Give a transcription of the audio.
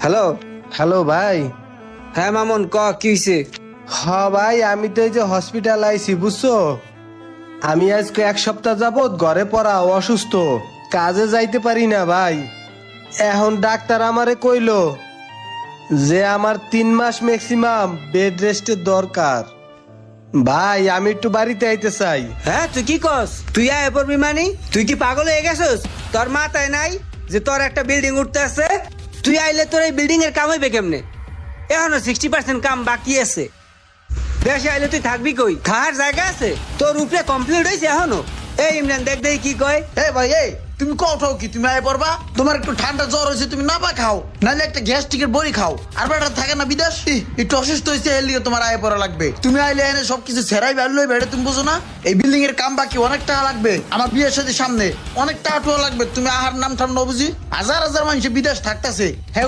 Hello. Hello ভাই। হ্যাঁ মামুন, ক কি হইছে? ভাই আমি তো এই যে হসপিটাল আইছি বুঝছো। আমি আজকে 1 সপ্তাহ যাবত ঘরে পড়া অসুস্থ, কাজে যাইতে পারি না ভাই। এখন ডাক্তার আমারে কইলো যে আমার 3 মাস ম্যাক্সিমাম বেড রেস্টের দরকার। ভাই আমি একটু বাড়িতে আইতে চাই। হ্যাঁ তুই কি কস? তুই আয় পড়বি মানি? তুই কি পাগল হয়ে গেছিস? তোর মাথায় নাই যে তোর একটা বিল্ডিং উঠতে আছে? তুই আইলে তোর এই বিল্ডিং এর কাম হইবে কেমনে? এখনো 60% কাম বাকি আছে। দেশে আইলে তুই থাকবি কই? খাওয়ার জায়গা আছে? তোর উপরে কমপ্লিট হয়েছে এখনো? এই ইমরান দেখ দেখি কি কয়। ভাই তুমি কও কি তুমি আয় পড়বা? তোমার একটু ঠান্ডা জ্বর হয়েছে, তুমি না পা খাও, নাহলে একটা গ্যাস্ট্রিকের বড়ি খাও। আর বেটা থাকে না বিদেশ, একটু অসুস্থ হয়েছে এর লিগে তোমার আয় পড়া লাগবে। তুমি আইলে এনে সবকিছু ছেড়াই বেরোই বেড়ে, তুমি বুঝো না? এই বিল্ডিং এর কাম বাকি অনেক টাকা লাগবে, আমার বিয়ের সাথে সামনে অনেক টাকা টুয়া লাগবে। তুমি আহার নাম ঠাম না বুঝি, হাজার হাজার মানুষ বিদেশ থাকতেছে।